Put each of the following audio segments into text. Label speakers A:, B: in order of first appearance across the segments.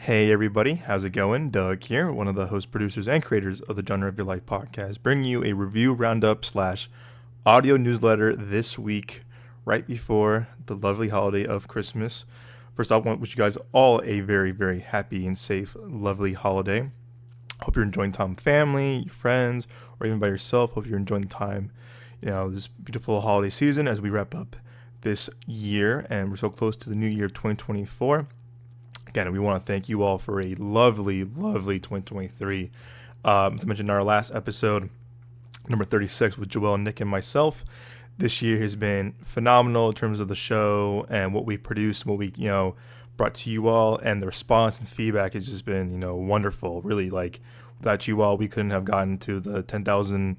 A: Hey everybody, how's it going? Doug here, one of the host, producers, and creators of the Genre of Your Life podcast, bringing you a review roundup slash audio newsletter this week, right before the lovely holiday of Christmas. First off, I want to wish you guys all a very, very happy and safe, lovely holiday. Hope you're enjoying time with family, your friends, or even by yourself. Hope you're enjoying the time, this beautiful holiday season as we wrap up this year, and we're so close to the new year of 2024. Again, we want to thank you all for a lovely, lovely 2023. As I mentioned in our last episode, number 36, with Joel, Nick, and myself, this year has been phenomenal in terms of the show and what we produced, what we, brought to you all, and the response and feedback has just been, wonderful. Really, like, without you all, we couldn't have gotten to the 10,000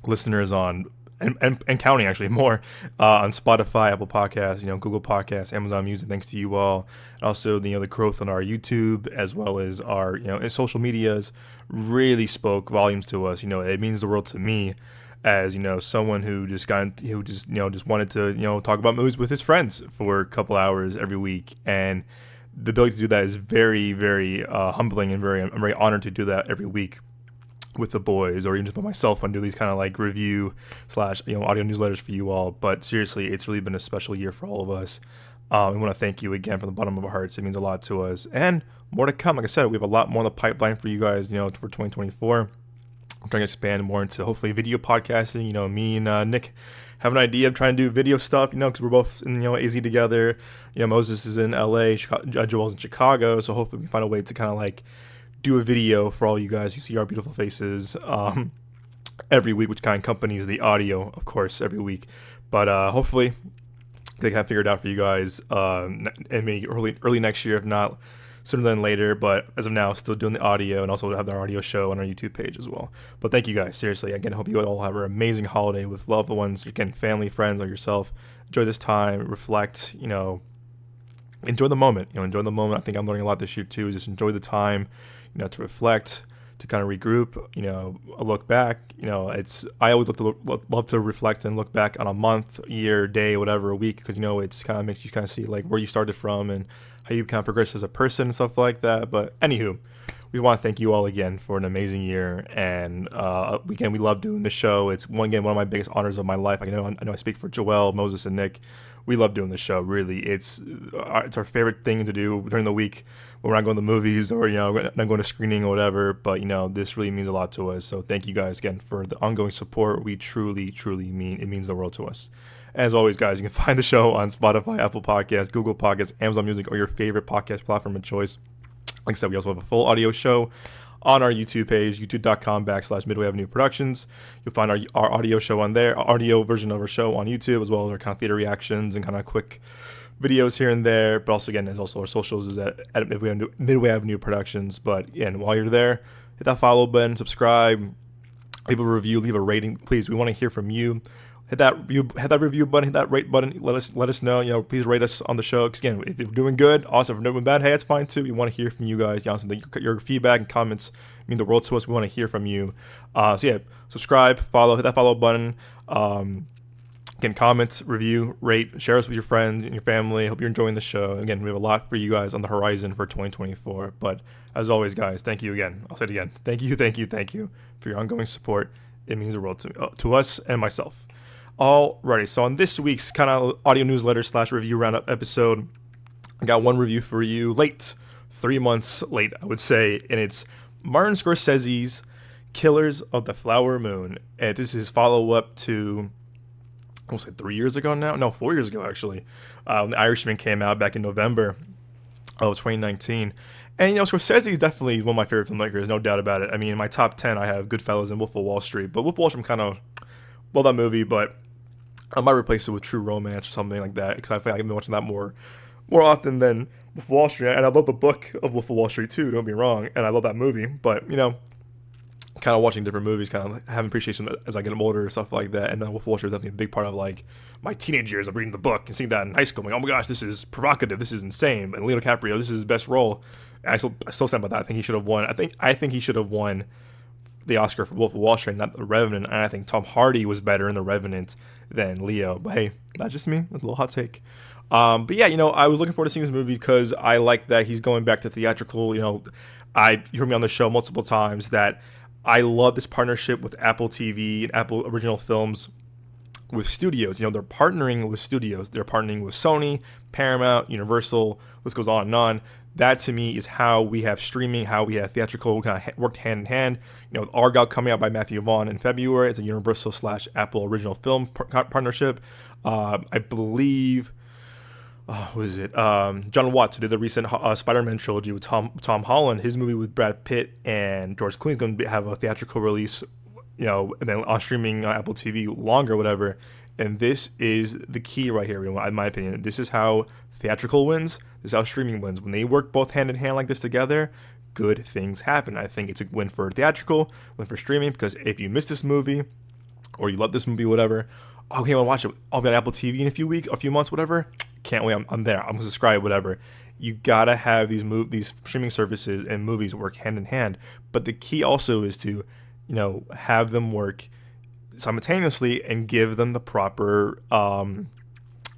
A: listeners on and counting, actually, more on Spotify, Apple Podcasts, Google Podcasts, Amazon Music, thanks to you all. And also, the growth on our YouTube as well as our, social medias really spoke volumes to us. It means the world to me as, someone who just wanted to, talk about movies with his friends for a couple hours every week. And the ability to do that is very, very humbling, and I'm very honored to do that every week with the boys, or even just by myself, and do these kind of like review slash audio newsletters for you all. But seriously, it's really been a special year for all of us. We want to thank you again from the bottom of our hearts. It means a lot to us, and more to come. Like I said, we have a lot more in the pipeline for you guys, for 2024. I'm trying to expand more into hopefully video podcasting. Me and Nick have an idea of trying to do video stuff, because we're both in AZ together. Moses is in LA, Joel's in Chicago, so hopefully we can find a way to kind of like do a video for all you guys who see our beautiful faces every week, which kind of accompanies the audio, of course, every week. But hopefully they have figured out for you guys, and maybe early next year, if not sooner than later. But as of now, still doing the audio, and also have our audio show on our YouTube page as well. But thank you guys, seriously. Again, I hope you all have an amazing holiday with loved ones, again, family, friends, or yourself. Enjoy this time, reflect, enjoy the moment. Enjoy the moment. I think I'm learning a lot this year too. Just enjoy the time, to reflect, to kind of regroup, a look back. I always love to reflect and look back on a month, year, day, whatever, a week, because it's kind of makes you kind of see like where you started from and how you kind of progress as a person and stuff like that. But anywho, we want to thank you all again for an amazing year, and again, we love doing this show. It's one of my biggest honors of my life. I know I speak for Joel, Moses, and Nick. We love doing this show. Really, it's our favorite thing to do during the week when we're not going to the movies, or not going to screening or whatever. But this really means a lot to us. So thank you guys again for the ongoing support. We truly, truly means the world to us. As always, guys, you can find the show on Spotify, Apple Podcasts, Google Podcasts, Amazon Music, or your favorite podcast platform of choice. Like I said, we also have a full audio show on our YouTube page, youtube.com/Midway Avenue Productions. You'll find our audio show on there, our audio version of our show on YouTube, as well as our kind of theater reactions and kind of quick videos here and there. But also, again, there's also our socials is at Midway Avenue Productions. But again, while you're there, hit that follow button, subscribe, leave a review, leave a rating, please. We want to hear from you. Hit that review button, hit that rate button. Let us know. Please rate us on the show. Because again, if you're doing good, awesome. If you're doing bad, hey, it's fine too. We want to hear from you guys. Your feedback and comments mean the world to us. We want to hear from you. So yeah, subscribe, follow, hit that follow button. Again, comment, review, rate, share us with your friends and your family. Hope you're enjoying the show. Again, we have a lot for you guys on the horizon for 2024. But as always, guys, thank you again. I'll say it again. Thank you for your ongoing support. It means the world to us and myself. Alrighty, so on this week's kind of audio newsletter / review roundup episode, I got one review for you late, 3 months late, I would say, and it's Martin Scorsese's Killers of the Flower Moon. And this is follow-up to, I want to say 3 years ago now? No, 4 years ago, actually. The Irishman came out back in November of 2019. And, Scorsese is definitely one of my favorite filmmakers, no doubt about it. I mean, in my top 10, I have Goodfellas and Wolf of Wall Street. But Wolf of Wall Street, I'm kind of, well, that movie, but I might replace it with True Romance or something like that, because I feel like I've been watching that more often than Wolf of Wall Street. And I love the book of Wolf of Wall Street too, don't be wrong, and I love that movie. But, kind of watching different movies, kind of having appreciation as I get older and stuff like that. And Wolf of Wall Street is definitely a big part of like my teenage years of reading the book and seeing that in high school. I'm like, oh my gosh, this is provocative, this is insane. And Leonardo DiCaprio, this is his best role. And I still stand by that. I think he should have won. I think he should have won the Oscar for Wolf of Wall Street, not The Revenant. And I think Tom Hardy was better in The Revenant than Leo. But hey, not just me. That's a little hot take. But yeah, I was looking forward to seeing this movie because I like that he's going back to theatrical. You heard me on the show multiple times that I love this partnership with Apple TV and Apple Original Films with studios. They're partnering with studios. They're partnering with Sony, Paramount, Universal. This goes on and on. That to me is how we have streaming, how we have theatrical kind of worked hand in hand. With Argyle coming out by Matthew Vaughn in February, it's a Universal / Apple Original Film partnership. I believe, who is it? John Watts, who did the recent Spider-Man trilogy with Tom Holland. His movie with Brad Pitt and George Clooney is going to have a theatrical release, and then on streaming Apple TV longer, whatever. And this is the key right here, in my opinion. This is how theatrical wins. This is how streaming wins. When they work both hand in hand like this together, good things happen. I think it's a win for theatrical, win for streaming, because if you miss this movie or you love this movie, whatever, okay, I want to watch it. I'll be on Apple TV in a few months, whatever. Can't wait. I'm there. I'm gonna subscribe, whatever. You gotta have these streaming services and movies work hand in hand. But the key also is to, have them work simultaneously and give them the proper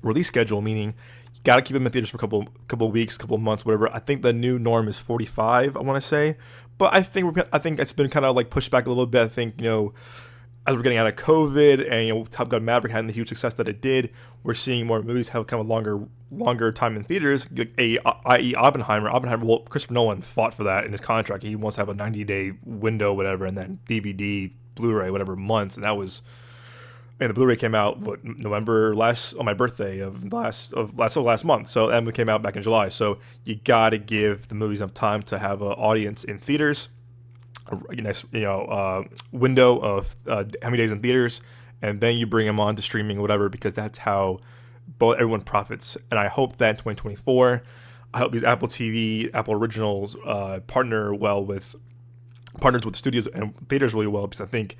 A: release schedule. Meaning, you gotta keep them in theaters for a couple of weeks, couple of months, whatever. I think the new norm is 45. I want to say, but I think it's been kind of like pushed back a little bit. I think as we're getting out of COVID and Top Gun Maverick having the huge success that it did, we're seeing more movies have kind of longer time in theaters. I.e. Oppenheimer. Well, Christopher Nolan fought for that in his contract. He wants to have a 90-day window, whatever, and then DVD, Blu-ray, whatever months. And that was, the Blu-ray came out November on my birthday of last month. So it came out back in July. So you got to give the movies enough time to have an audience in theaters. A nice window of how many days in theaters, and then you bring them on to streaming or whatever, because that's how everyone profits. And I hope that in 2024, I hope these Apple TV, Apple Originals partners with studios and theaters really well, because I think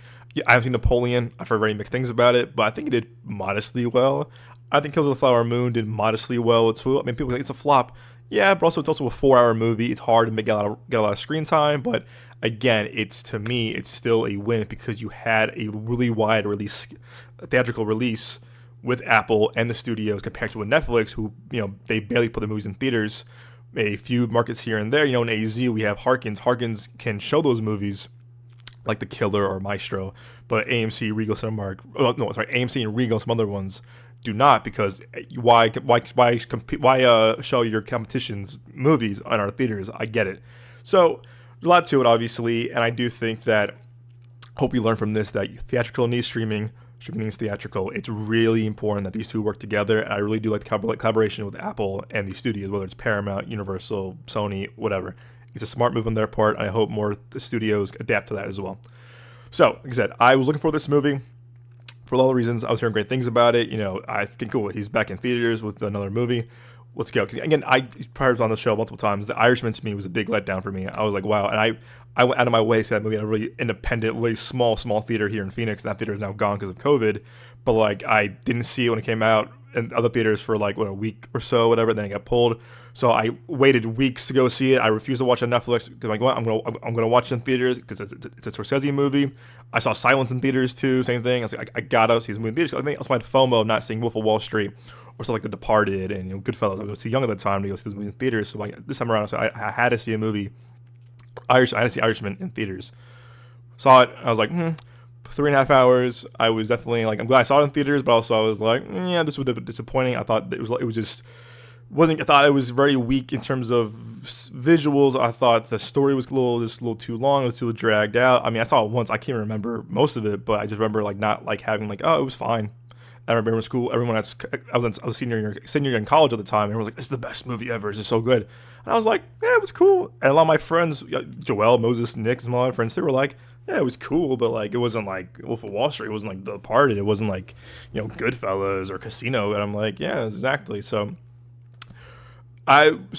A: I haven't seen Napoleon. I've heard very mixed things about it, but I think it did modestly well. I think Kills of the Flower Moon did modestly well too. I mean, people think it's a flop. Yeah, but also it's also a 4-hour movie. It's hard to get a lot of screen time, but again, to me, it's still a win because you had a really wide release, theatrical release with Apple and the studios compared to with Netflix, who they barely put the movies in theaters. A few markets here and there. In AZ, we have Harkins. Harkins can show those movies like The Killer or Maestro, but AMC, Regal, Cinemark. Oh, no, sorry, AMC and Regal, some other ones do not, because why show your competition's movies on our theaters? I get it. So there's a lot to it, obviously, and I do think that, hope you learn from this, that theatrical needs streaming needs theatrical. It's really important that these two work together, and I really do like the collaboration with Apple and the studios, whether it's Paramount, Universal, Sony, whatever. It's a smart move on their part, and I hope more the studios adapt to that as well. So, like I said, I was looking for this movie for a lot of reasons. I was hearing great things about it. I think, cool, he's back in theaters with another movie. Let's go. Because again, I prior to on the show multiple times, The Irishman to me was a big letdown for me. I was like, wow. And I went out of my way to see that movie at a really independent, really small theater here in Phoenix. That theater is now gone because of COVID. But like, I didn't see it when it came out in other theaters for like a week or so, whatever. Then it got pulled. So I waited weeks to go see it. I refused to watch it on Netflix because I'm like, well, I'm gonna watch it in theaters because it's a Scorsese movie. I saw Silence in theaters too, same thing. I was like, I gotta see this movie in theaters. I think that's why I had FOMO of not seeing Wolf of Wall Street or stuff like The Departed and Goodfellas. I was too young at the time to go see this movie in theaters. So like this time around, so I had to see a movie. I had to see Irishman in theaters. Saw it. I was like, 3.5 hours. I was definitely like, I'm glad I saw it in theaters, but also I was like, yeah, this was disappointing. I thought it was just. I thought it was very weak in terms of visuals. I thought the story was a little too long. It was too dragged out. I mean, I saw it once. I can't remember most of it, but I just remember like not like having like, oh, it was fine. I remember in school, I was a senior in college at the time. And everyone was like, "This is the best movie ever. It's just so good." And I was like, "Yeah, it was cool." And a lot of my friends, Joel, Moses, Nick, some of my friends, they were like, "Yeah, it was cool, but like it wasn't like Wolf of Wall Street. It wasn't like The Departed. It wasn't like Goodfellas or Casino." And I'm like, "Yeah, exactly." So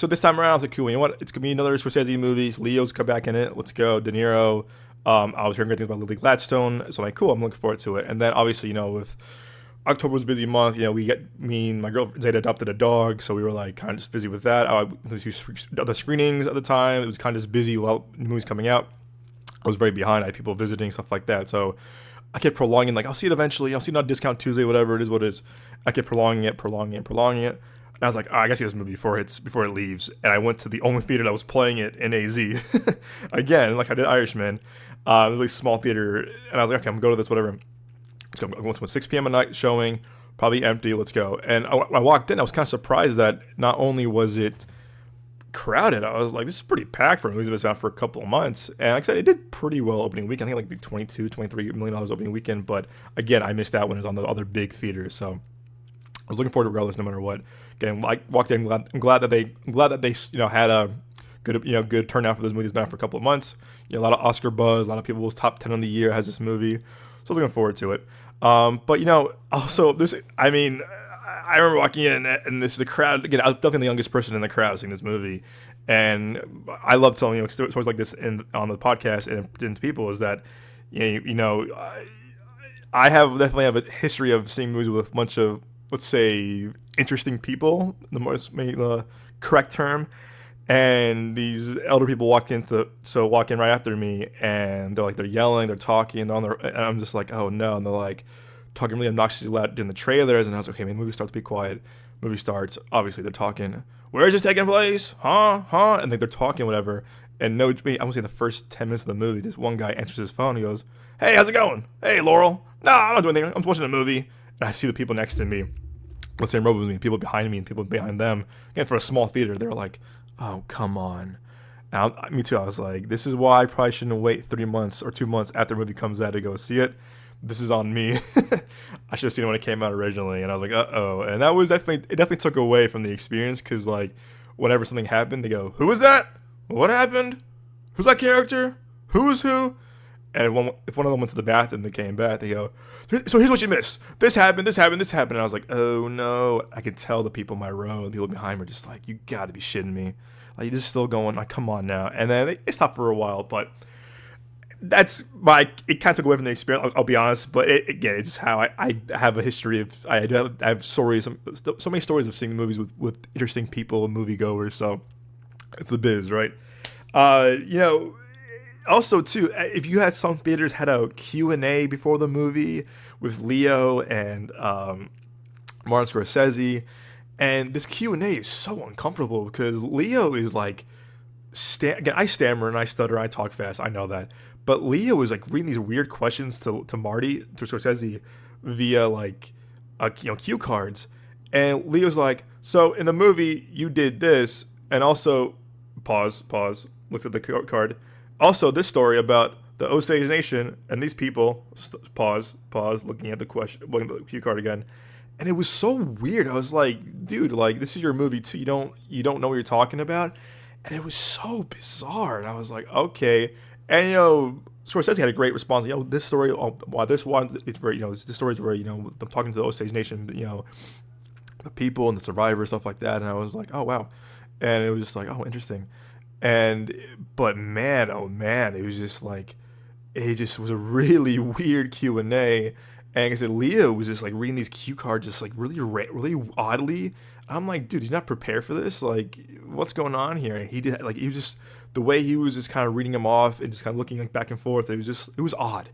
A: this time around, I was like, cool, you know what? It's going to be another Scorsese movie. Leo's come back in it. Let's go. De Niro. I was hearing great things about Lily Gladstone. So I'm like, cool, I'm looking forward to it. And then obviously, with October was a busy month. Me and my girl Zeta adopted a dog. So we were like kind of just busy with that. The screenings at the time, it was kind of just busy while the movie's coming out. I was very behind. I had people visiting, stuff like that. So I kept prolonging, like, I'll see it eventually. I'll see it on Discount Tuesday, whatever it is, what it is. I kept prolonging it. I was like, oh, I gotta see this movie before it leaves. And I went to the only theater that was playing it in AZ. Again, like I did Irishman. It was a really small theater. And I was like, okay, I'm gonna go to this, whatever. Let's go. I'm going to a 6 p.m. at night showing, probably empty. Let's go. And I walked in. I was kind of surprised that not only was it crowded, I was like, this is pretty packed for a movie that's been out for a couple of months. And like I said, it did pretty well opening weekend. I think like $22-23 million opening weekend. But again, I missed out when it was on the other big theaters. So I was looking forward to it regardless, no matter what. Again, I walked in. I'm glad that they had a good turnout for this movie. It's been out for a couple of months. A lot of Oscar buzz. A lot of people's top 10 of the year has this movie. So I was looking forward to it. But also this. I mean, I remember walking in, and this is the crowd. Again, I was definitely the youngest person in the crowd seeing this movie, and I love telling stories like this on the podcast and to people is that I definitely have a history of seeing movies with a bunch of, let's say, interesting people, maybe the correct term, and these elder people walk in right after me, and they're yelling, they're talking, and I'm just like, oh no, and they're like talking really obnoxiously loud during the trailers, and I was like, okay, man, the movie starts, be quiet. Movie starts, obviously they're talking, where is this taking place? Huh? And they're talking, whatever, and I would say the first 10 minutes of the movie, this one guy answers his phone, he goes, hey, how's it going? Hey, Laurel. No, I'm not doing anything, I'm watching a movie. And I see the people next to me, the same row with me, people behind me and people behind them. Again, for a small theater, they're like, oh, come on. Now, me too, I was like, this is why I probably shouldn't wait 3 months or 2 months after the movie comes out to go see it. This is on me. I should have seen it when it came out originally. And I was like, uh-oh. And that was definitely took away from the experience, because like whenever something happened, they go, who was that? What happened? Who's that character? Who's who? And if one of them went to the bathroom, they came back, they go, so here's what you missed. This happened. And I was like, oh no. I could tell the people in my row, the people behind me were just like, you gotta be shitting me. Like, this is still going, like, come on now. And then it stopped for a while, but it kind of took away from the experience, I'll be honest. But again, it's just how I have a history of, I have stories, so many stories of seeing movies with interesting people and moviegoers. So it's the biz, right? Also, too, if you had some theaters had a Q&A before the movie with Leo and Martin Scorsese, and this Q&A is so uncomfortable because Leo is like, again, I stammer and I stutter and I talk fast, I know that, but Leo is like reading these weird questions to Scorsese via like cue cards, and Leo's like, so in the movie you did this, and also pause, looks at the card. Also, this story about the Osage Nation and these people, pause, looking at the cue card again. And it was so weird. I was like, dude, like, this is your movie too. You don't know what you're talking about. And it was so bizarre. And I was like, okay. And, Scorsese had a great response. This story, this one, it's very, this story is very, I'm talking to the Osage Nation, the people and the survivors, stuff like that. And I was like, oh, wow. And it was just like, oh, interesting. But man, oh man, it was just like, it just was a really weird Q&A. And like I said, Leo was just like reading these cue cards just like really oddly. I'm like, dude, you're not prepared for this? Like, what's going on here? And he was just, the way he was just kind of reading them off and just kind of looking like back and forth, it was odd.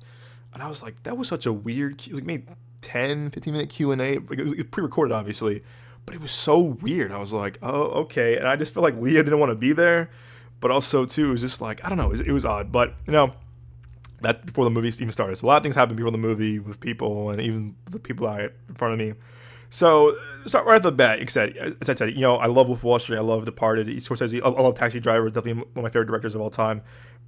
A: And I was like, that was such a weird, like maybe 10, 15 minute Q&A. Like, it was pre-recorded, obviously, but it was so weird. I was like, oh, okay. And I just felt like Leo didn't want to be there. But also, too, it was just like, I don't know, it was odd. But, that's before the movie even started. So a lot of things happened before the movie with people and even the people in front of me. So, start right off the bat, as I said, I love Wolf of Wall Street. I love Departed. Scorsese, I love Taxi Driver. Definitely one of my favorite directors of all time.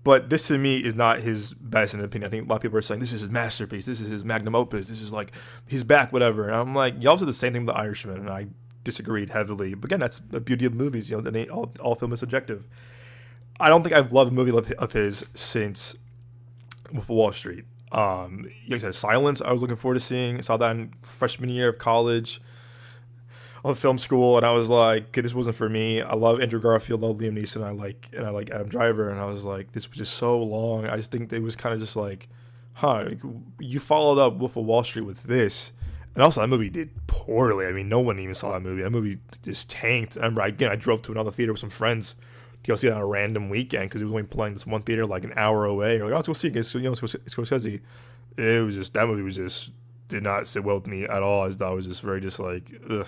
A: But this, to me, is not his best, in opinion. I think a lot of people are saying, this is his masterpiece. This is his magnum opus. This is like, he's back, whatever. And I'm like, y'all said the same thing with The Irishman. And I disagreed heavily. But again, that's the beauty of movies. And all film is subjective. I don't think I've loved a movie of his since Wolf of Wall Street. Like I said, Silence, I was looking forward to seeing. I saw that in freshman year of college, of film school, and I was like, okay, this wasn't for me. I love Andrew Garfield, I love Liam Neeson, I like Adam Driver, and I was like, this was just so long. I just think it was kind of just like, you followed up Wolf of Wall Street with this. And also, that movie did poorly. I mean, no one even saw that movie. That movie just tanked. I remember, again, I drove to another theater with some friends to go see it on a random weekend because it was only playing this one theater like an hour away. You're like, oh, let's go see it. It's Scorsese. It was just, that movie was just, did not sit well with me at all. I thought it was just very just like, ugh.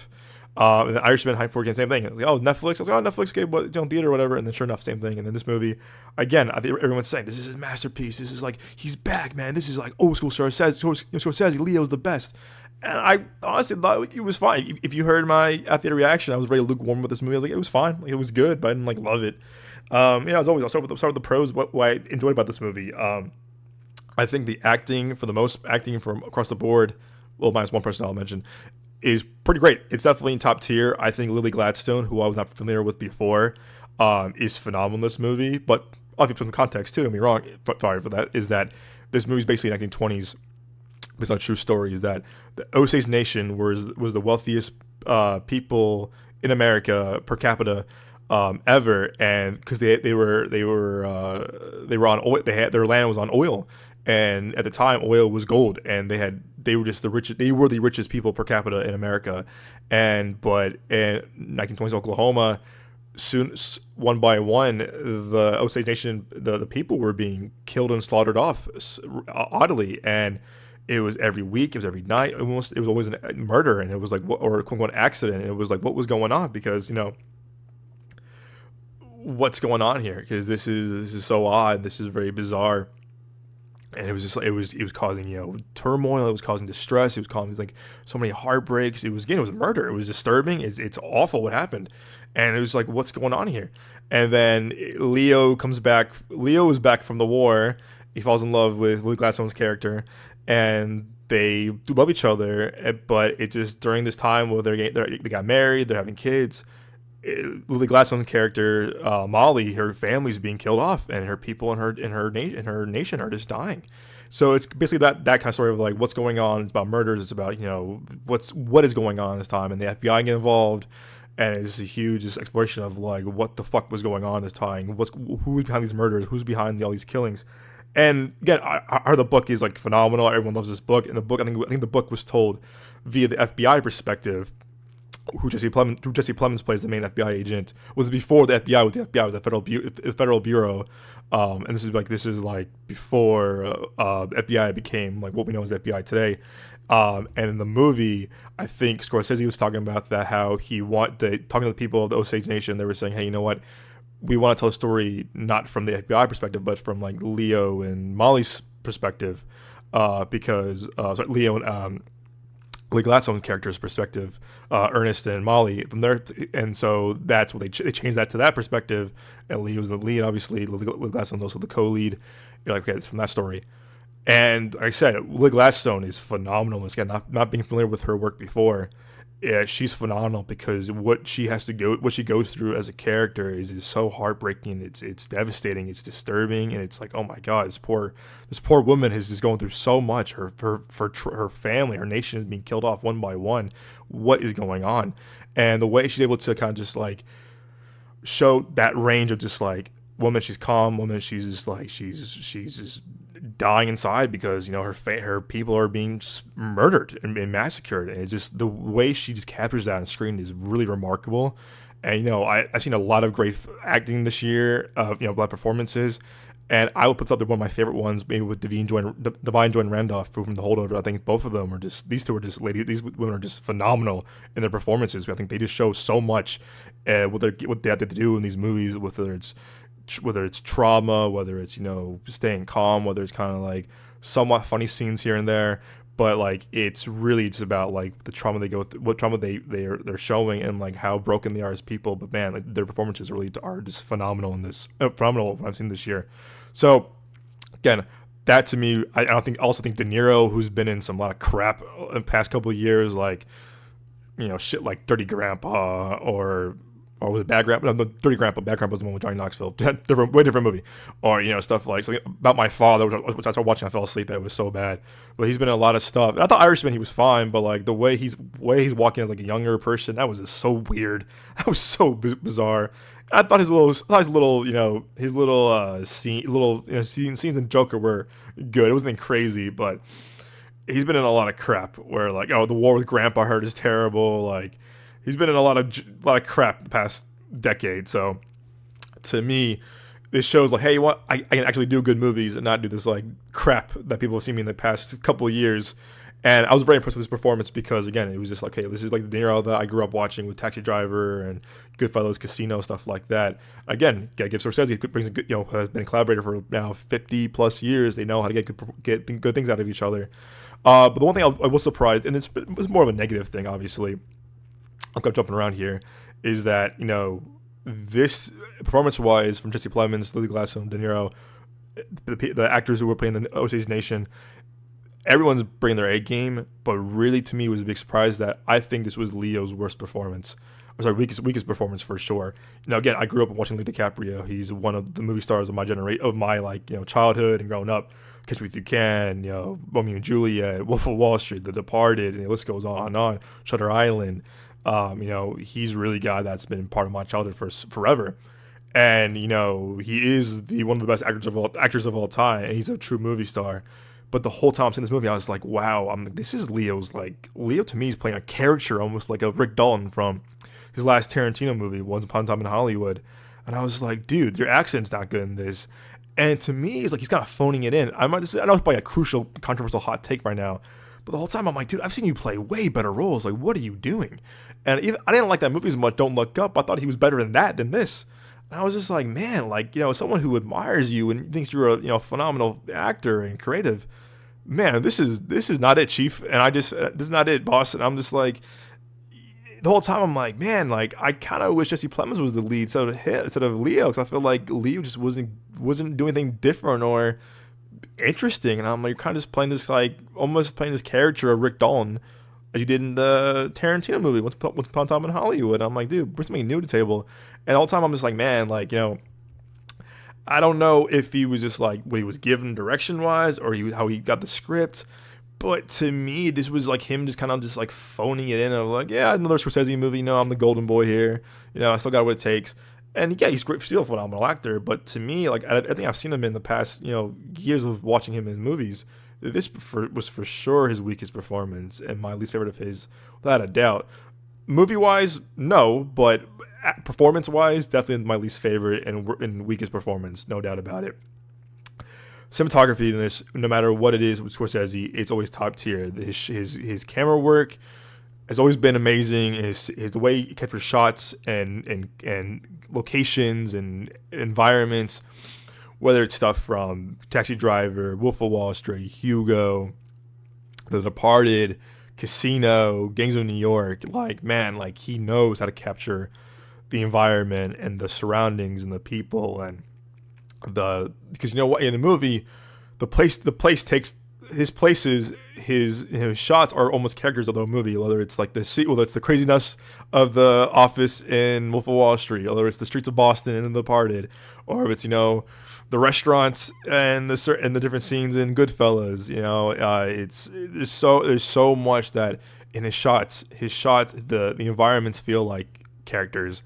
A: And the Irishman, Hype 4 came, same thing. It was like, oh, Netflix. I was like, oh, Netflix gave what, theater or whatever. And then sure enough, same thing. And then this movie, again, I think everyone's saying this is his masterpiece. This is like, he's back, man. This is like old school Scorsese. Leo's the best. And I honestly thought it was fine. If you heard my theater reaction, I was very lukewarm with this movie. I was like, it was fine. Like, it was good, but I didn't like love it. I'll start with the pros. What I enjoyed about this movie. I think the acting from across the board, well, minus one person I'll mention, is pretty great. It's definitely in top tier. I think Lily Gladstone, who I was not familiar with before, is phenomenal in this movie. But obviously, from context too, don't be wrong. Sorry for that. Is that this movie is basically 1920s, based on a true story. Is that the Osage Nation was the wealthiest people in America per capita ever, and because they were on oil, their land was on oil, and at the time oil was gold, and they were the richest people per capita in America, but in 1920s Oklahoma, soon one by one the Osage Nation, the people were being killed and slaughtered off oddly, and it was every week, it was every night, it was always a murder, and it was like, or a quote unquote accident, and it was like, what was going on? Because what's going on here? Because this is so odd, this is very bizarre. And it was just, it was causing turmoil, it was causing distress, it was causing like so many heartbreaks. It was murder. It was disturbing. It's awful what happened, and it was like, what's going on here? And then Leo comes back. Leo is back from the war. He falls in love with Lily Gladstone's character, and they do love each other. But it just, during this time where they got married, they're having kids. Lily Gladstone's character, Molly, her family's being killed off, and her people in her nation are just dying. So it's basically that kind of story of like, what's going on. It's about murders. It's about what is going on this time, and the FBI get involved, and it's a huge exploration of like, what the fuck was going on this time. Who's behind these murders? Who's behind all these killings? And again, the book is like phenomenal. Everyone loves this book, and the book, I think the book was told via the FBI perspective. Who Jesse Plemons plays, the main FBI agent, was before the FBI was the Federal Bureau, and this is like before the FBI became like what we know as the FBI today. And in the movie, I think Scorsese was talking about that, how talking to the people of the Osage Nation, they were saying, hey, you know what, we want to tell a story not from the FBI perspective, but from like Leo and Molly's perspective, because Leo and Lee Gladstone's character's perspective, Ernest and Molly from there, and so that's what they changed that to that perspective. And Lee was the lead, obviously. Lee Gladstone's also the co-lead. You're like, okay, it's from that story. And like I said, Lee Gladstone is phenomenal. Again, not being familiar with her work before, yeah, she's phenomenal, because what she goes through as a character is so heartbreaking. It's devastating. It's disturbing, and it's like, oh my god, this poor woman is just going through so much. Her family, her nation is being killed off one by one. What is going on? And the way she's able to kind of just like show that range of just like, woman, she's calm, woman, she's just like, she's just dying inside because her people are being murdered and massacred, and it's just the way she just captures that on screen is really remarkable. And I've seen a lot of great acting this year of black performances, and I would put up there one of my favorite ones, maybe with Divine Joy Randolph from The Holdover. I think both of them these women are just phenomenal in their performances. I think they just show so much what they have to do in these movies, whether it's trauma, whether it's staying calm, whether it's kind of like somewhat funny scenes here and there, but like it's really just about like the trauma they go through, what trauma they're showing, and like how broken they are as people. But man, like, their performances really are just phenomenal in this, phenomenal what I've seen this year. So again, that to me, I also think De Niro, who's been in a lot of crap in the past couple of years, like shit like Dirty Grandpa or was it Bad Grandpa? No, Dirty Grandpa. Bad Grandpa was the one with Johnny Knoxville. Way different movie. Or stuff like something About My Father, which I started watching, I fell asleep at. It was so bad. But he's been in a lot of stuff. And I thought Irishman, he was fine, but like the way he's walking as like a younger person, that was just so weird. That was so bizarre. And I thought his scenes in Joker were good. It wasn't anything crazy, but he's been in a lot of crap where like, the war with Grandpa Hurt is terrible. Like, he's been in a lot of crap the past decade. So to me, this shows like, hey, you know what? I can actually do good movies and not do this like crap that people have seen me in the past couple of years. And I was very impressed with his performance because, again, it was just like, okay, this is like the De Niro that I grew up watching with Taxi Driver and Goodfellas, Casino, stuff like that. Again, gotta give Scorsese, brings a good, has been a collaborator for now 50 plus years. They know how to get good things out of each other. But the one thing I was surprised, and it was more of a negative thing, obviously. I'm kind of jumping around here, is that this performance-wise from Jesse Plemons, Lily Gladstone, De Niro, the actors who were playing the Osage Nation, everyone's bringing their A game, but really to me it was a big surprise that I think this was Leo's worst performance. Or sorry, weakest performance for sure. Again, I grew up watching Leo DiCaprio. He's one of the movie stars of my generation, of my childhood and growing up. Catch Me If You Can, Romeo and Juliet, Wolf of Wall Street, The Departed, and the list goes on and on. Shutter Island. He's really a guy that's been part of my childhood for forever. And he is one of the best actors of all time, and he's a true movie star. But the whole time I'm seeing this movie, I was like, wow, this is Leo's, Leo to me is playing a caricature almost like a Rick Dalton from his last Tarantino movie, Once Upon a Time in Hollywood. And I was like, dude, your accent's not good in this. And to me, it's like he's kind of phoning it in. I know it's probably a crucial, controversial hot take right now, but the whole time I'm like, dude, I've seen you play way better roles. Like, what are you doing? And I didn't like that movie as much, Don't Look Up. I thought he was better than that, than this. And I was just like, man, someone who admires you and thinks you're a phenomenal actor and creative. Man, this is not it, Chief. And this is not it, boss. And I'm just like, the whole time I'm like, man, I kind of wish Jesse Plemons was the lead instead of Leo, because I feel like Leo just wasn't doing anything different or interesting. And I'm like, you're kind of just playing this almost playing this character of Rick Dalton as you did in the Tarantino movie, Once Upon a Time in Hollywood. I'm like, dude, bring something new to the table. And the whole time I'm just like, man, I don't know if he was just what he was given direction wise or how he got the script. But to me, this was him just kind of phoning it in of yeah, another Scorsese movie. I'm the golden boy here. I still got what it takes. And yeah, he's great, still a phenomenal actor. But to me, I think I've seen him in the past, years of watching him in movies. This was for sure his weakest performance and my least favorite of his, without a doubt. Movie-wise, no, but performance-wise, definitely my least favorite and weakest performance, no doubt about it. Cinematography in this, no matter what it is with Scorsese, it's always top tier. His camera work has always been amazing. The way he captures shots and locations and environments, whether it's stuff from Taxi Driver, Wolf of Wall Street, Hugo, The Departed, Casino, Gangs of New York. He knows how to capture the environment and the surroundings and the people and because in the movie, the place takes his places, his shots are almost characters of the movie. Whether it's the craziness of the office in Wolf of Wall Street, whether it's the streets of Boston in The Departed, or if it's the restaurants and the different scenes in Goodfellas. There's so much that in his shots, the environments feel like characters.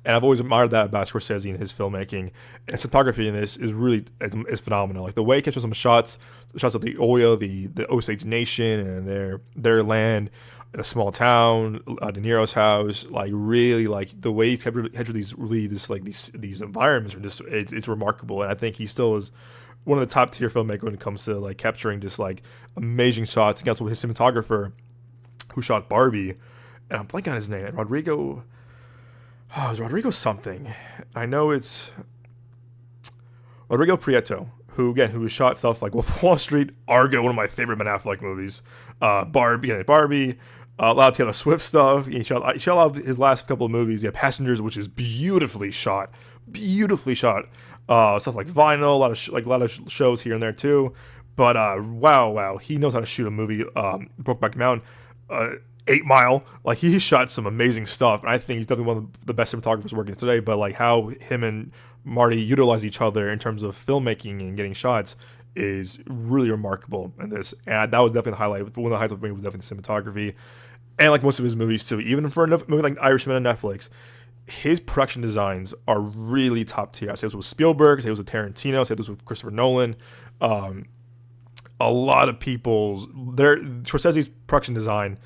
A: And I've always admired that about Scorsese and his filmmaking. And cinematography in this is phenomenal. The way he captures some shots of the oil, the Osage Nation and their land, a small town, De Niro's house. The way he captured these environments are just it's remarkable. And I think he still is one of the top tier filmmakers when it comes to capturing just amazing shots. And also with his cinematographer who shot Barbie, and I'm blanking on his name, Rodrigo. Oh, it's Rodrigo something. I know it's Rodrigo Prieto, who shot stuff like Wolf of Wall Street, Argo, one of my favorite Ben Affleck movies, Barbie, a lot of Taylor Swift stuff. He shot a lot of his last couple of movies. Yeah, Passengers, which is beautifully shot. Stuff like Vinyl, a lot of shows here and there too. But wow, he knows how to shoot a movie. Brokeback Mountain. 8 Mile, he shot some amazing stuff, and I think he's definitely one of the best cinematographers working today. But how him and Marty utilize each other in terms of filmmaking and getting shots is really remarkable in this. And that was definitely the highlight. One of the highlights of me was definitely the cinematography, and most of his movies too. Even for a movie like Irishman on Netflix, his production designs are really top tier. I say it was with Spielberg, I say it was with Tarantino, I say this with Christopher Nolan. A lot of Scorsese's production design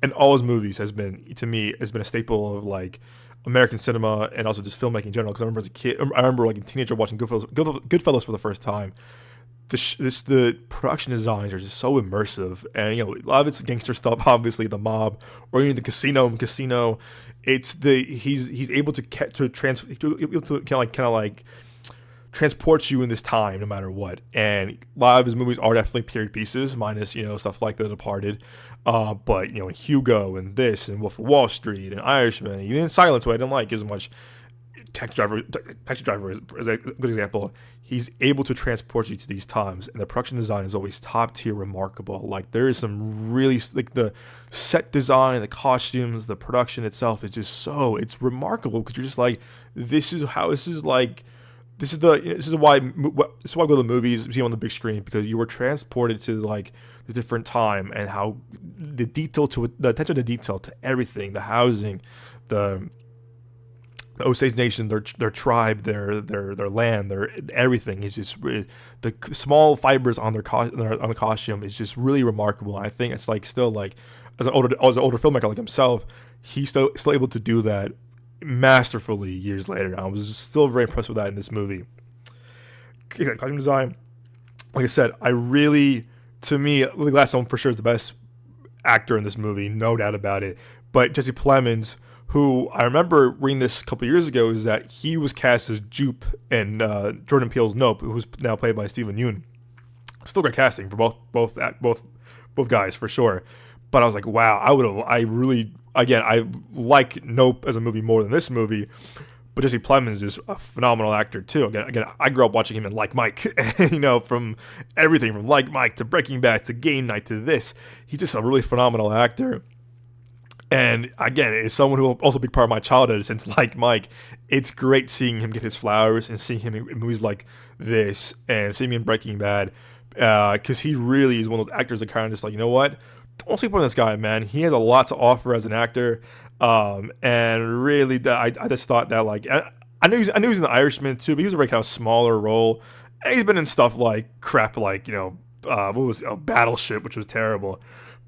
A: and all his movies has been a staple of American cinema and also just filmmaking in general. Because I remember as a kid, a teenager watching Goodfellas for the first time. the production designs are just so immersive, and a lot of it's gangster stuff, obviously the mob, or even the casino. It's he's able to kind of like transport you in this time no matter what. And a lot of his movies are definitely period pieces, minus stuff like The Departed, but Hugo and this and Wolf of Wall Street and Irishman, and even Silence, what I didn't like as much. Taxi Driver is a good example. He's able to transport you to these times, and the production design is always top tier, remarkable. Like there is some really the set design, the costumes, the production itself is just it's remarkable because you're just like, this is why we go to the movies, see on the big screen, because you were transported to like the different time and how the attention to detail to everything, the housing, the Osage Nation, their tribe, their land, their everything is just the small fibers on on the costume is just really remarkable. And I think it's like still like as an older filmmaker like himself, he's still able to do that masterfully years later. I was still very impressed with that in this movie. Costume design, like I said, to me, Lily Gladstone for sure is the best actor in this movie, no doubt about it. But Jesse Plemons, who I remember reading this a couple years ago, is that he was cast as Jupe in Jordan Peele's Nope, who's now played by Stephen Yeun. Still great casting for both guys for sure. But I was like, wow, I like Nope as a movie more than this movie. But Jesse Plemons is a phenomenal actor too. Again, I grew up watching him in Like Mike, from everything from Like Mike to Breaking Bad to Game Night to this. He's just a really phenomenal actor. And again, as someone who also a big part of my childhood since Like Mike, it's great seeing him get his flowers and seeing him in movies like this and seeing him in Breaking Bad, because he really is one of those actors that kind of just like, what? Don't sleep on this guy, man. He has a lot to offer as an actor, and really, I just thought that like I knew he was in The Irishman too, but he was a very kind of smaller role. And he's been in stuff like crap, like Battleship, which was terrible.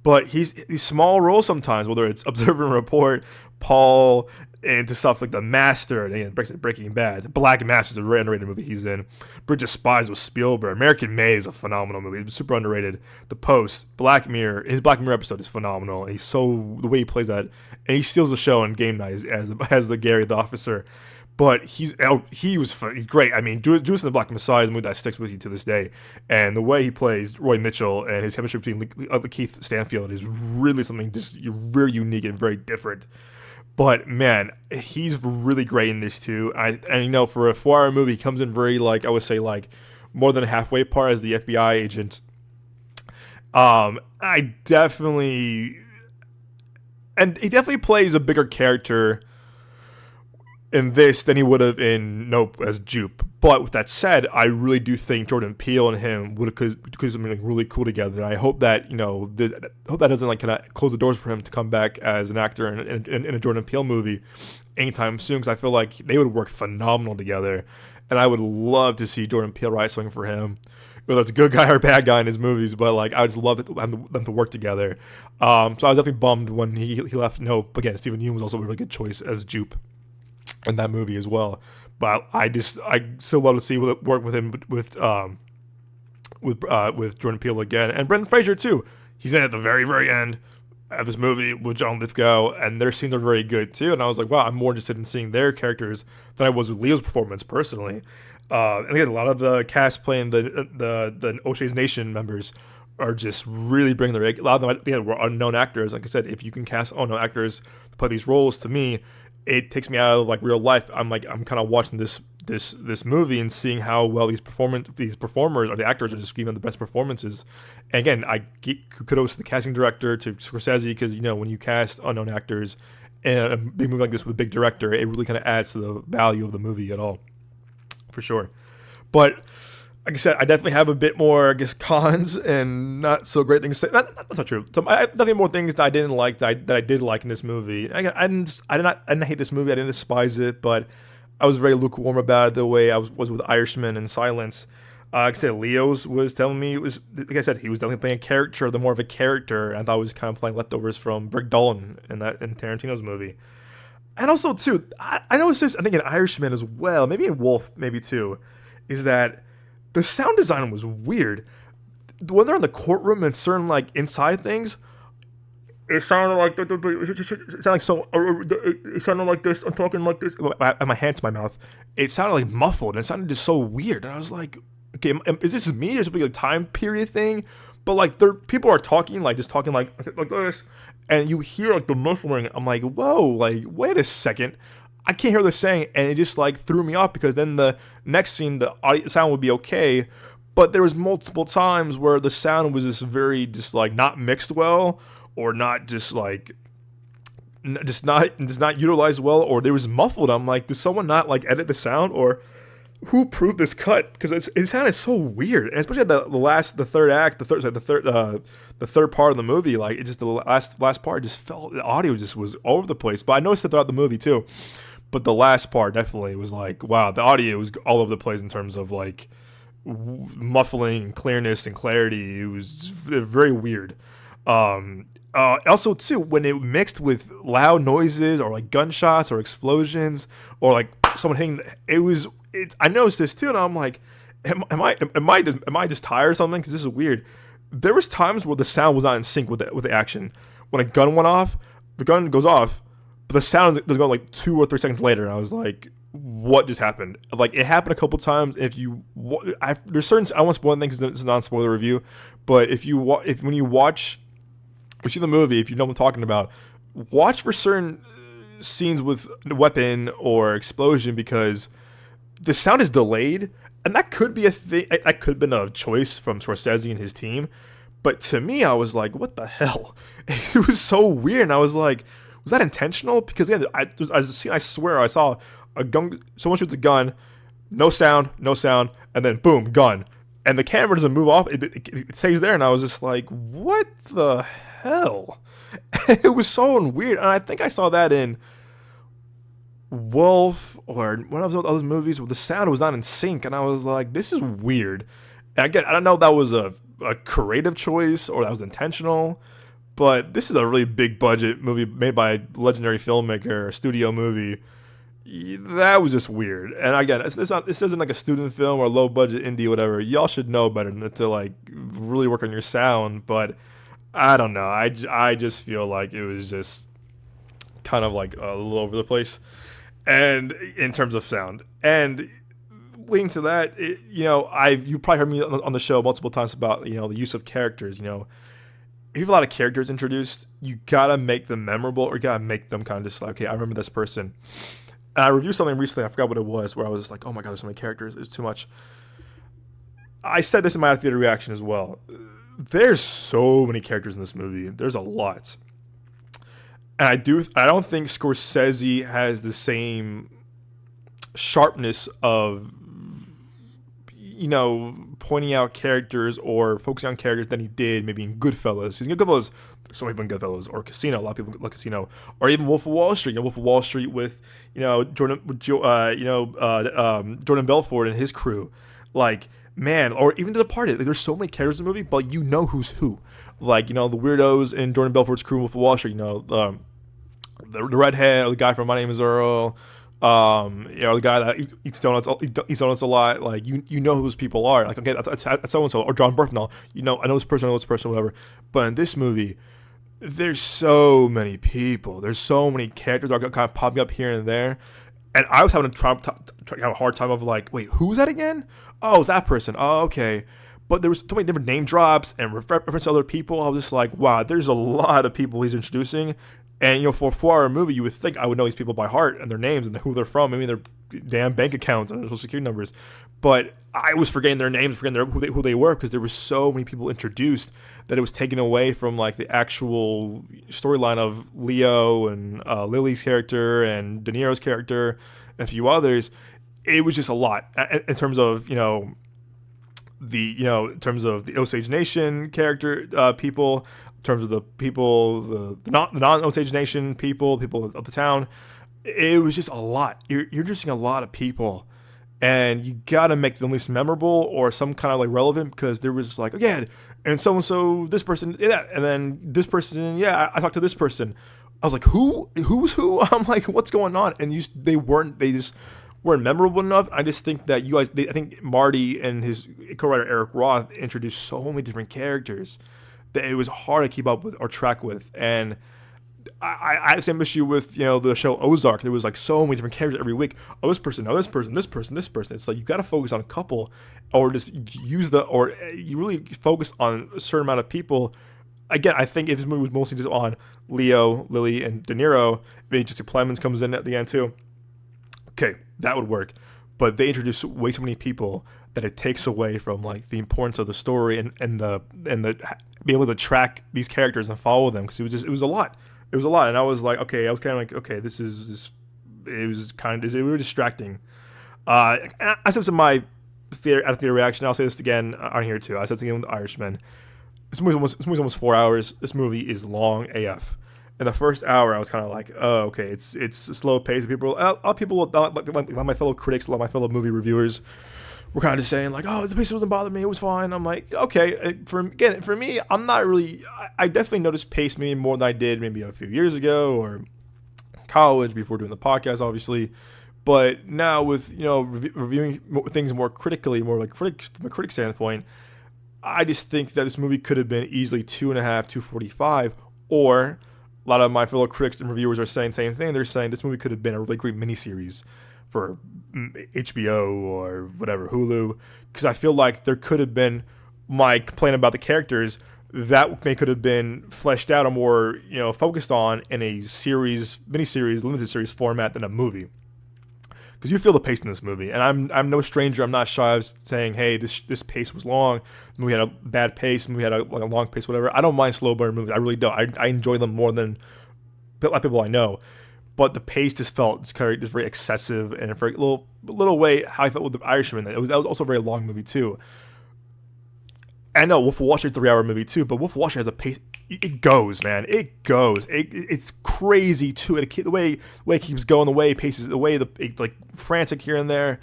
A: But he's small roles sometimes, whether it's Observe and Report, Paul, and to stuff like The Master, and again, Breaking Bad. Black Mass is a very underrated movie he's in. Bridge of Spies with Spielberg. American Made is a phenomenal movie. It's super underrated. The Post, Black Mirror. His Black Mirror episode is phenomenal. And the way he plays that, and he steals the show on Game Night as the Gary the officer. But he was great. I mean, Judas and the Black Messiah is a movie that sticks with you to this day. And the way he plays Roy Mitchell and his chemistry between Keith Stanfield is really something just very unique and very different. But man, he's really great in this too. And for a 4-hour movie, he comes in very I would say more than a halfway part as the FBI agent. He definitely plays a bigger character in this than he would have in Nope as Jupe. But with that said, I really do think Jordan Peele and him would do something really cool together. And I hope that hope that doesn't kind of close the doors for him to come back as an actor in a Jordan Peele movie anytime soon, because I feel like they would work phenomenal together. And I would love to see Jordan Peele write something for him, whether it's a good guy or a bad guy in his movies. But I just love them to work together. So I was definitely bummed when he left Nope. Again, Stephen Yeun was also a really good choice as Jupe in that movie as well. But I still love to see work with him with Jordan Peele again, and Brendan Fraser too. He's in at the very, very end of this movie with John Lithgow, and their scenes are very good too. And I was like, wow, I'm more interested in seeing their characters than I was with Leo's performance personally. And again, a lot of the cast playing the Osage Nation members are just really bringing a lot of them were unknown actors. Like I said, if you can cast unknown actors to play these roles, to me, it takes me out of real life. I'm kind of watching this movie and seeing how well these performers or the actors are just giving the best performances. And again, I give kudos to the casting director, to Scorsese, because when you cast unknown actors in a big movie like this with a big director, it really kind of adds to the value of the movie at all, for sure. But like I said, I definitely have a bit more, cons and not so great things to say. That's not true. So I have definitely more things that I didn't like that I did like in this movie. I didn't hate this movie. I didn't despise it, but I was very lukewarm about it the way I was with Irishman and Silence. Like I said, Leo's was telling me, like I said, he was definitely playing a character, more of a character. And I thought he was kind of playing leftovers from Rick Dolan in Tarantino's movie. And also too, I noticed this, I think in Irishman as well, maybe in Wolf, maybe too, is that the sound design was weird. When they're in the courtroom and certain like inside things, it sounded like it sounded like this. I'm talking like this. I have my hand to my mouth. It sounded like muffled, and it sounded just so weird. And I was like, okay, is this me? Is it a time period thing? But like, people are talking like just talking like this, and you hear like the muffling. I'm like, whoa, like wait a second, I can't hear what they're saying, and it just like threw me off because then the next scene the audio sound would be okay, but there was multiple times where the sound was just like not mixed well, or not just like just not utilized well, or there was muffled. I'm like, did someone not like edit the sound, or who approved this cut? Because it sounded so weird, and especially at the third part of the movie, like it just the last part just felt the audio just was all over the place. But I noticed it throughout the movie too. But the last part definitely was like, wow, the audio was all over the place in terms of like muffling and clearness and clarity. It was very weird. Also too, when it mixed with loud noises or like gunshots or explosions or like someone hitting, I noticed this too, and I'm like, am I just tired or something? Because this is weird. There was times where the sound was not in sync with the action. When a gun went off, the gun goes off, but the sound doesn't go like 2 or 3 seconds later. And I was like, what just happened? Like it happened a couple times. There's certain, I won't spoil anything because it's a non-spoiler review, but when you see the movie, if you know what I'm talking about, watch for certain scenes with weapon or explosion because the sound is delayed, and that could be a thing. That could have been a choice from Scorsese and his team. But to me, I was like, what the hell? It was so weird. And I was like, was that intentional? Because again, I swear I saw a gun, someone shoots a gun, no sound, and then boom, gun. And the camera doesn't move off. It stays there. And I was just like, what the hell? It was so weird. And I think I saw that in Wolf or one of those movies where the sound was not in sync, and I was like, this is weird. And again, I don't know if that was a creative choice or that was intentional, but this is a really big budget movie made by a legendary filmmaker, a studio movie. That was just weird. And again, this isn't like a student film or low budget indie, whatever. Y'all should know better than to like really work on your sound, but I don't know. I just feel like it was just kind of like a little over the place. And in terms of sound, and leading to that, you probably heard me on the show multiple times about the use of characters. If you have a lot of characters introduced, you gotta make them memorable, or you gotta make them kind of just like, okay, I remember this person. And I reviewed something recently, I forgot what it was, where I was just like, oh my god, there's so many characters, it's too much. I said this in my theater reaction as well. There's so many characters in this movie. There's a lot. And I don't think Scorsese has the same sharpness of, pointing out characters or focusing on characters than he did maybe in Goodfellas. In Goodfellas, so many people in Goodfellas, or Casino, a lot of people like Casino, or even Wolf of Wall Street. Wolf of Wall Street with Jordan Belfort and his crew, like, man, or even The Departed. Like, there's so many characters in the movie, but you know who's who. Like, the weirdos in Jordan Belfort's crew, Wolf of Wall Street, the redhead, the guy from My Name is Earl, the guy that eats donuts a lot. Like, you know who those people are. Like, okay, that's so-and-so, or John Berthnall. I know this person, whatever. But in this movie, there's so many people. There's so many characters that are kind of popping up here and there. And I was having a hard time of like, wait, who's that again? Oh, it's that person. Oh, okay. But there was so many different name drops and reference to other people. I was just like, wow, there's a lot of people he's introducing. And, for a 4-hour movie, you would think I would know these people by heart and their names and who they're from, maybe their damn bank accounts and their social security numbers. But I was forgetting their names, forgetting who they were, because there were so many people introduced that it was taken away from, like, the actual storyline of Leo and Lily's character and De Niro's character and a few others. It was just a lot in terms of, in terms of the Osage Nation character people, in terms of the people, the non-Osage Nation people of the town. It was just a lot. You're introducing a lot of people, and you gotta make them at least memorable or some kind of like relevant, because there was like, yeah, and so this person, yeah, and then this person, yeah, I talked to this person. I was like, who's who? I'm like, what's going on? And they just weren't memorable enough. I just think that I think Marty and his co-writer Eric Roth introduced so many different characters that it was hard to keep up with or track with. And I had the same issue with the show Ozark. There was like so many different characters every week. Oh, this person, oh, this person, this person, this person. It's like you got to focus on a couple, or just or you really focus on a certain amount of people. Again, I think if this movie was mostly just on Leo, Lily, and De Niro, maybe Jesse Plemons comes in at the end too. Okay, that would work. But they introduce way too many people that it takes away from like the importance of the story and the be able to track these characters and follow them, because it was a lot. It was a lot, and I was like, okay, I was kind of like, okay, this is it was really distracting. I said this in my theater reaction. I'll say this again on here too. I said this again with The Irishman. This movie's almost 4 hours. This movie is long AF. In the first hour, I was kind of like, oh, okay, it's a slow pace. A lot of people, like my fellow critics, a lot of my fellow movie reviewers, were kind of just saying like, oh, the pace doesn't bother me. It was fine. I'm like, okay. For me, I'm not really. I definitely noticed pace maybe more than I did maybe a few years ago or college before doing the podcast, obviously. But now with reviewing things more critically, more like from a critic standpoint, I just think that this movie could have been easily 2.5, 245, or a lot of my fellow critics and reviewers are saying the same thing. They're saying this movie could have been a really great miniseries for HBO or whatever, Hulu, because I feel like there could have been my complaint about the characters that could have been fleshed out or more focused on in a miniseries, limited series format than a movie. Because you feel the pace in this movie, and I'm no stranger. I'm not shy of saying, hey, this pace was long. The movie had a bad pace. The movie had a long pace, whatever. I don't mind slow burn movies. I really don't. I enjoy them more than a lot of people I know. But the pace just felt just very excessive, and a very little way how I felt with The Irishman. That was also a very long movie too. I know Wolf of Wall Street 3-hour movie too, but Wolf of Wall Street has a pace. It goes, man. It goes. It's crazy too. The way it keeps going, the way it paces, the way it's like frantic here and there.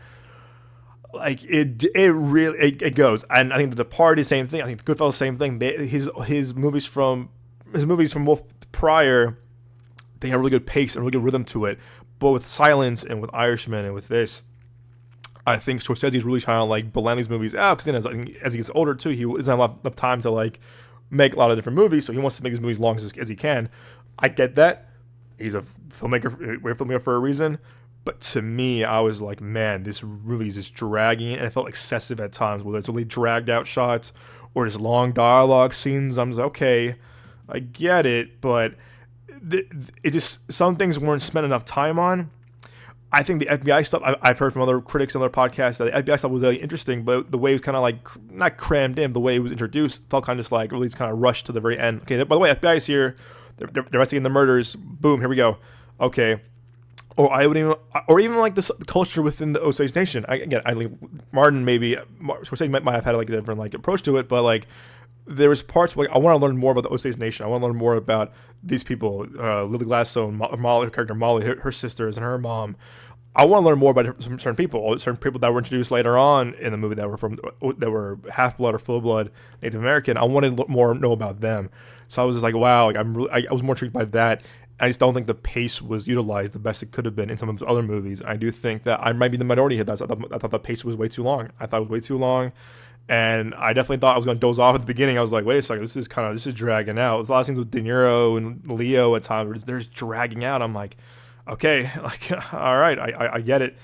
A: Like it really goes. And I think The Departed, same thing. I think The Goodfellas, same thing. His movies from Wolf prior, they have a really good pace and really good rhythm to it. But with Silence and with Irishman and with this, I think Scorsese is really trying to like blend these movies out, because as he gets older too, he doesn't have enough time to like make a lot of different movies, so he wants to make his movies as long as he can. I get that. He's a filmmaker for a reason. But to me, I was like, man, this movie is just dragging, and it felt excessive at times, whether it's really dragged out shots or just long dialogue scenes. I'm just okay, I get it, but it just, some things weren't spent enough time on. I think the FBI stuff, I've heard from other critics and other podcasts that the FBI stuff was really interesting, but the way it was kind of like, not crammed in, the way it was introduced felt kind of just like really kind of rushed to the very end. Okay, by the way, FBI is here. They're investigating the murders. Boom, here we go. Okay. Or even like the culture within the Osage Nation. I think Martin Scorsese might have had like a different like approach to it, but like there was parts where I want to learn more about the Osage Nation. I want to learn more about these people, Lily Gladstone, Molly, her character Molly, her sisters, and her mom. I want to learn more about certain people that were introduced later on in the movie that were half blood or full blood Native American. I wanted to know about them. So I was just like, wow, like I was more intrigued by that. I just don't think the pace was utilized the best it could have been in some of his other movies. I do think that I might be the minority here. I thought the pace was way too long. I thought it was way too long. And I definitely thought I was going to doze off at the beginning. I was like, wait a second, this is dragging out. There's a lot of things with De Niro and Leo at times. They're just dragging out. I'm like, okay, like, all right, I get it.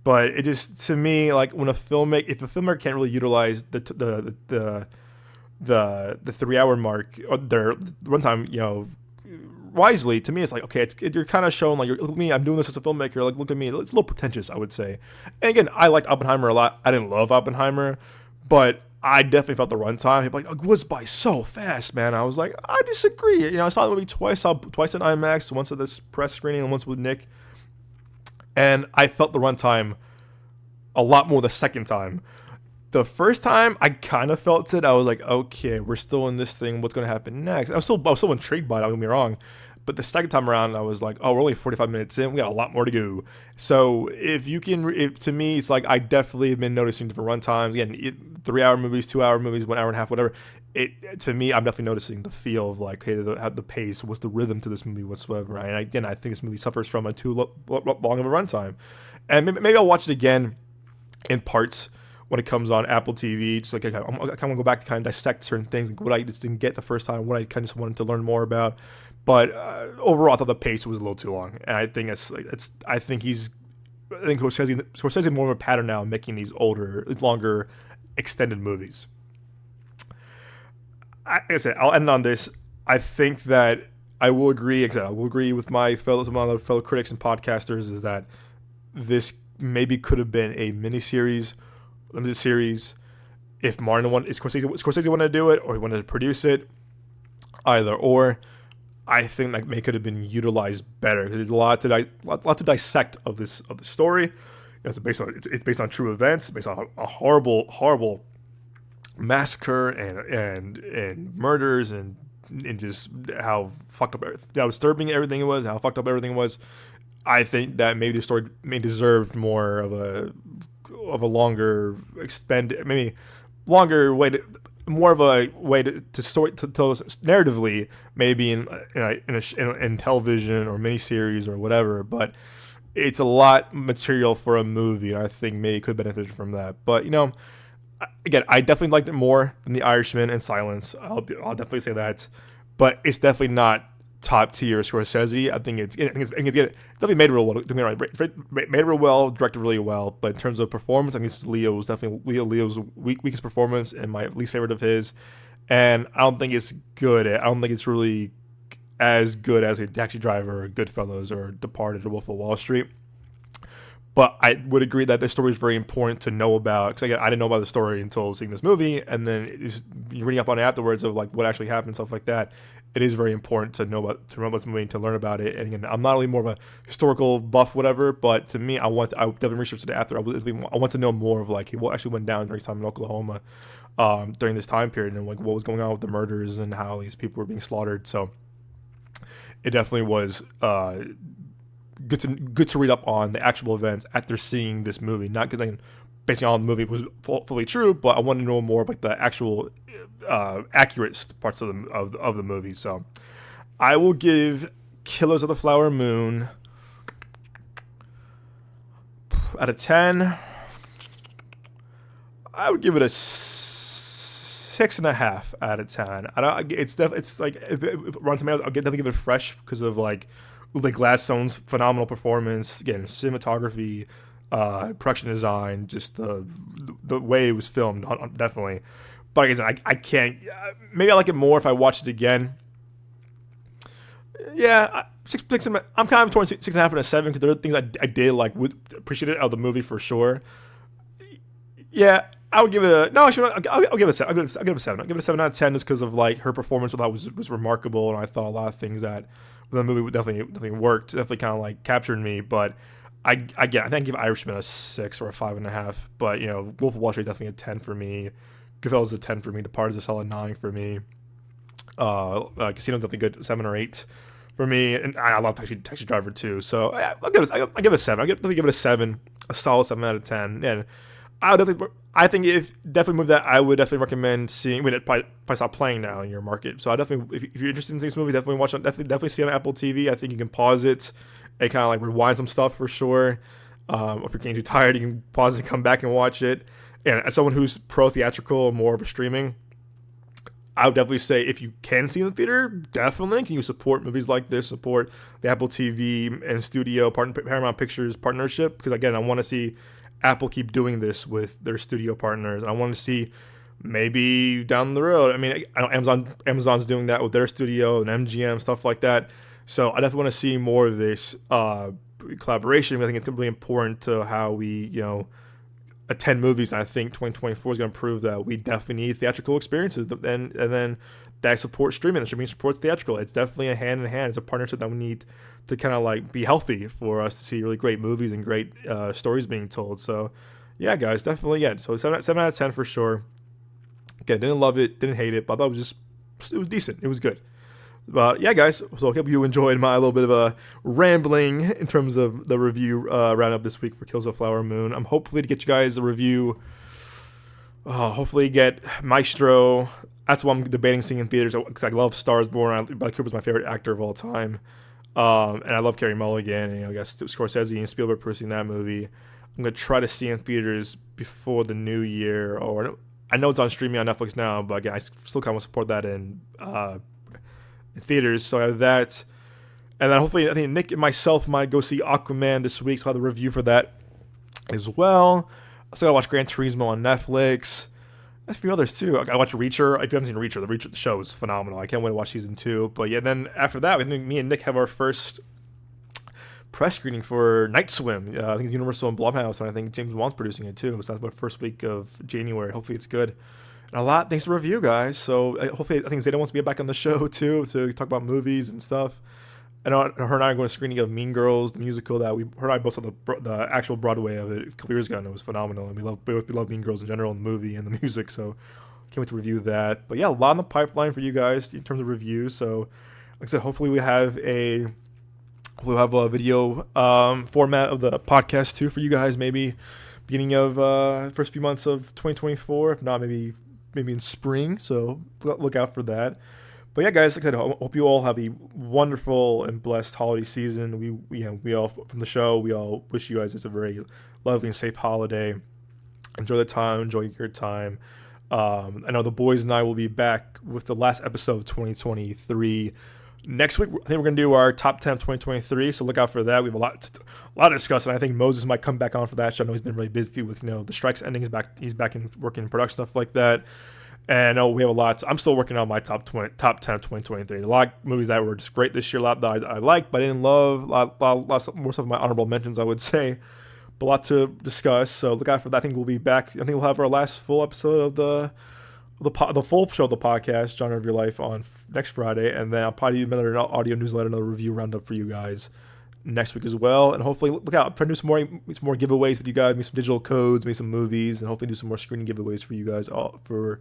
A: But it just, to me, like if a filmmaker can't really utilize the 3-hour mark, or their runtime, wisely, to me, it's like, okay, you're kind of showing like, look at me, I'm doing this as a filmmaker. Like, look at me. It's a little pretentious, I would say. And again, I liked Oppenheimer a lot. I didn't love Oppenheimer, but I definitely felt the runtime. People like, it was by so fast, man. I was like, I disagree. I saw the movie twice. Saw twice in IMAX, once at this press screening and once with Nick. And I felt the runtime a lot more the second time. The first time, I kind of felt it. I was like, okay, we're still in this thing. What's going to happen next? I was still intrigued by it. Don't get me wrong. But the second time around, I was like, oh, we're only 45 minutes in. We got a lot more to go. So to me, it's like I definitely have been noticing different run times. Again, 3-hour movies, 2-hour movies, 1 hour and a half, whatever. To me, I'm definitely noticing the feel of like, hey, the pace, what's the rhythm to this movie whatsoever. And again, I think this movie suffers from a too long of a runtime. And maybe I'll watch it again in parts when it comes on Apple TV. Just like I kind of go back to kind of dissect certain things, like what I just didn't get the first time, what I kind of just wanted to learn more about. But overall, I thought the pace was a little too long, and I think I think Scorsese more of a pattern now in making these longer, extended movies. Like I said, I'll end on this. I think that I will agree. I will agree with some of my fellow critics and podcasters is that this maybe could have been a miniseries, limited series, if Scorsese wanted to do it or he wanted to produce it, either or. I think that may could have been utilized better. There's a lot to dissect of the story. It's based on true events, based on a horrible massacre and murders and just how fucked up, how disturbing everything was, how fucked up everything was. I think that maybe the story may deserve more of a longer maybe longer way to. More of a way to tell us narratively, maybe in television or miniseries or whatever. But it's a lot material for a movie, and I think maybe it could benefit from that. But again, I definitely liked it more than The Irishman and Silence. I'll definitely say that. But it's definitely not top tier Scorsese. I think it's definitely made real well. Made real well, directed really well. But in terms of performance, I think this is Leo's weakest performance and my least favorite of his. And I don't think it's good. I don't think it's really as good as a Taxi Driver or Goodfellas or Departed or Wolf of Wall Street. But I would agree that this story is very important to know about, because I didn't know about the story until seeing this movie, and then you're reading up on it afterwards of like what actually happened, stuff like that. It is very important to know about this movie, to learn about it. And again, I'm not only more of a historical buff, whatever, but to me, I definitely researched it after. I want to know more of like what actually went down during time in Oklahoma during this time period, and like what was going on with the murders and how these people were being slaughtered. So it definitely was good to read up on the actual events after seeing this movie. Not because basically all the movie was fully true, but I wanted to know more about the actual accurate parts of the movie. So I will give Killers of the Flower Moon out of 10. I would give it a 6.5 out of 10. It's like if Rotten Tomatoes, I'll definitely give it fresh because of like Gladstone's phenomenal performance, again, cinematography, production design, just the way it was filmed, definitely. But like I said, I can't. Maybe I like it more if I watch it again. Yeah, I'm kind of torn 6.5 and a 7 because there are things I did like would appreciate it out of the movie for sure. Yeah, I would give it a no. Actually, I'll give it a 7. I'll give it a 7. I'll give it a 7 out of 10 just because of like her performance. I thought was remarkable, and I thought a lot of things that the movie definitely worked. Definitely kind of like captured me. But I think I give Irishman a 6 or a 5.5. But Wolf of Wall Street definitely a 10 for me. Goodfellas is a 10 for me. Departed is a solid 9 for me. Casino's definitely good, 7 or 8 for me. And I love Taxi Driver too. So I'll give it a 7. I'll definitely give it a 7, a solid 7 out of 10. And I think if definitely move that, I would definitely recommend seeing. I mean, it probably stop playing now in your market. So I definitely, if you're interested in seeing this movie, definitely watch it. Definitely see it on Apple TV. I think you can pause it and kind of like rewind some stuff for sure. Or if you're getting too tired, you can pause it and come back and watch it. And as someone who's pro theatrical, more of a streaming, I would definitely say if you can see in the theater, definitely can you support movies like this, support the Apple TV and studio Paramount Pictures partnership, because again, I want to see Apple keep doing this with their studio partners. I want to see maybe down the road. I mean, I know Amazon's doing that with their studio and MGM, stuff like that. So I definitely want to see more of this collaboration. I think it's really important to how we, attend movies. And I think 2024 is going to prove that we definitely need theatrical experiences. And then that supports streaming. The streaming supports theatrical. It's definitely a hand in hand. It's a partnership that we need to kind of like be healthy for us to see really great movies and great stories being told. So yeah, guys, definitely. Yeah. So 7 out of 10 for sure. Again, didn't love it, didn't hate it, but I thought it was decent. It was good. But yeah, guys, so I hope you enjoyed my little bit of a rambling in terms of the review roundup this week for Kills of the Flower Moon. I'm hopefully to get you guys a review. Hopefully get Maestro. That's what I'm debating seeing in theaters because I love Stars Born. Bradley Cooper's my favorite actor of all time. And I love Carey Mulligan, and I guess Scorsese and Spielberg producing that movie. I'm gonna try to see it in theaters before the new year, or I know it's on streaming on Netflix now, but again, I still kind of want to support that in theaters. So I have that, and then hopefully I think Nick and myself might go see Aquaman this week, so I'll have a review for that as well. I still gotta watch Gran Turismo on Netflix. There's a few others too. I gotta watch Reacher. If you haven't seen Reacher, the show is phenomenal. I can't wait to watch season 2. But yeah, then after that, I think me and Nick have our first press screening for Night Swim. I think it's Universal and Blumhouse, and I think James Wan's producing it too. So that's about the first week of January. Hopefully it's good. And a lot thanks to review, guys. So hopefully, I think Zeta wants to be back on the show too to talk about movies and stuff. And her and I are going to screening of Mean Girls, the musical that her and I both saw the actual Broadway of it a couple years ago, and it was phenomenal. And we love Mean Girls in general, and the movie and the music. So can't wait to review that. But yeah, a lot in the pipeline for you guys in terms of reviews. So like I said, hopefully we'll have a video format of the podcast too for you guys. Maybe beginning of first few months of 2024. If not, maybe in spring. So look out for that. But yeah, guys, like I said, I hope you all have a wonderful and blessed holiday season. We all from the show, we all wish you guys it's a very lovely and safe holiday. Enjoy the time, enjoy your time. I know the boys and I will be back with the last episode of 2023 next week. I think we're going to do our top 10 of 2023, so look out for that. We have a lot to discuss, and I think Moses might come back on for that show. I know he's been really busy with the strikes ending. He's back in working in production, stuff like that. And I know we have a lot. I'm still working on my top 10 of 2023. A lot of movies that were just great this year, a lot that I liked, but I didn't love. A lot more stuff of my honorable mentions, I would say. But a lot to discuss, so look out for that. I think we'll be back. I think we'll have our last full episode of the full show of the podcast, Genre of Your Life, on next Friday. And then I'll probably do another audio newsletter, another review roundup for you guys next week as well. And hopefully, look out. I'm trying to do some more giveaways with you guys, maybe some digital codes, maybe some movies, and hopefully do some more screening giveaways for you guys, for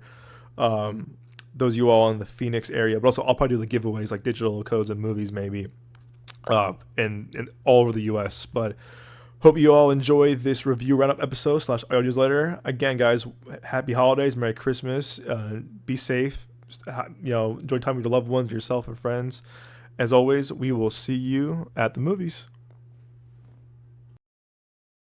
A: those of you all in the Phoenix area. But also, I'll probably do the giveaways like digital codes and movies maybe in all over the U.S. But hope you all enjoy this review roundup episode / audio newsletter. Again, guys, happy holidays, Merry Christmas, be safe, enjoy time with your loved ones, yourself, and friends. As always, we will see you at the movies.